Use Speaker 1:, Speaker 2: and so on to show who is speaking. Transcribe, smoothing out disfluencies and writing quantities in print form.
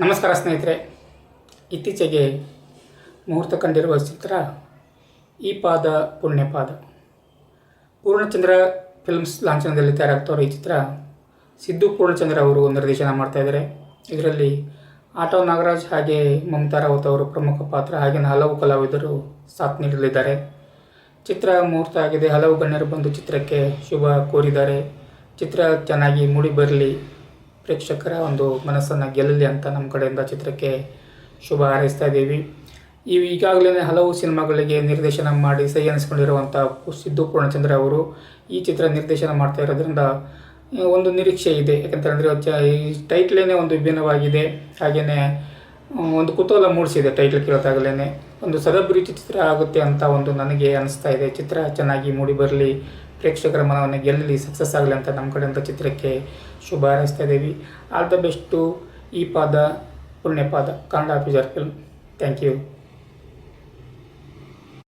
Speaker 1: ನಮಸ್ಕಾರ ಸ್ನೇಹಿತರೆ. ಇತ್ತೀಚೆಗೆ ಮುಹೂರ್ತ ಕಂಡಿರುವ ಚಿತ್ರ ಈ ಪಾದ ಪುಣ್ಯಪಾದ. ಪೂರ್ಣಚಂದ್ರ ಫಿಲ್ಮ್ಸ್ ಲಾಂಛನದಲ್ಲಿ ತಯಾರಾಗ್ತವ್ರ ಈ ಚಿತ್ರ ಸಿದ್ದು ಪೂರ್ಣಚಂದ್ರ ಅವರು ನಿರ್ದೇಶನ ಮಾಡ್ತಾಯಿದ್ದಾರೆ. ಇದರಲ್ಲಿ ಆಟೋ ನಾಗರಾಜ್ ಹಾಗೆ ಮಮತಾ ರಾವತ್ ಅವರು ಪ್ರಮುಖ ಪಾತ್ರ, ಹಾಗೆಯೇ ಹಲವು ಕಲಾವಿದರು ಸಾಥ್ ನೀಡಲಿದ್ದಾರೆ. ಚಿತ್ರ ಮುಹೂರ್ತ ಆಗಿದೆ. ಹಲವು ಗಣ್ಯರು ಬಂದು ಚಿತ್ರಕ್ಕೆ ಶುಭ ಕೋರಿದ್ದಾರೆ. ಚಿತ್ರ ಚೆನ್ನಾಗಿ ಮೂಡಿ ಬರಲಿ, ಪ್ರೇಕ್ಷಕರ ಒಂದು ಮನಸ್ಸನ್ನು ಗೆಲ್ಲಲಿ ಅಂತ ನಮ್ಮ ಕಡೆಯಿಂದ ಚಿತ್ರಕ್ಕೆ ಶುಭ ಹಾರೈಸ್ತಾ ಇದ್ದೀವಿ. ಈಗಾಗಲೇ ಹಲವು ಸಿನಿಮಾಗಳಿಗೆ ನಿರ್ದೇಶನ ಮಾಡಿ ಸೈ ಅನಿಸ್ಕೊಂಡಿರುವಂಥ ಸಿದ್ದು ಪೂರ್ಣಚಂದ್ರ ಅವರು ಈ ಚಿತ್ರ ನಿರ್ದೇಶನ ಮಾಡ್ತಾ ಇರೋದ್ರಿಂದ ಒಂದು ನಿರೀಕ್ಷೆ ಇದೆ. ಯಾಕಂತಂದರೆ ಈ ಟೈಟ್ಲೇ ಒಂದು ವಿಭಿನ್ನವಾಗಿದೆ, ಹಾಗೆಯೇ ಒಂದು ಕುತೂಹಲ ಮೂಡಿಸಿದೆ. ಟೈಟ್ಲ್ ಕೇಳೋದಾಗಲೇ ಒಂದು ಸದಭಿರುಚಿ ಚಿತ್ರ ಆಗುತ್ತೆ ಅಂತ ನನಗೆ ಅನಿಸ್ತಾ ಇದೆ. ಚಿತ್ರ ಚೆನ್ನಾಗಿ ಮೂಡಿ ಬರಲಿ, ಪ್ರೇಕ್ಷಕರ ಮನವನ್ನು ಗೆಲ್ಲಲಿ, ಸಕ್ಸಸ್ ಆಗಲಿ ಅಂತ ನಮ್ಮ ಕಡೆಯಿಂದ ಚಿತ್ರಕ್ಕೆ ಶುಭ ಹಾರೈಸ್ತಾ ಇದ್ದೀವಿ. ಆಲ್ ದ ಬೆಸ್ಟು ಈ ಪಾದ ಪುಣ್ಯಪಾದ Kannada feature film. Thank you.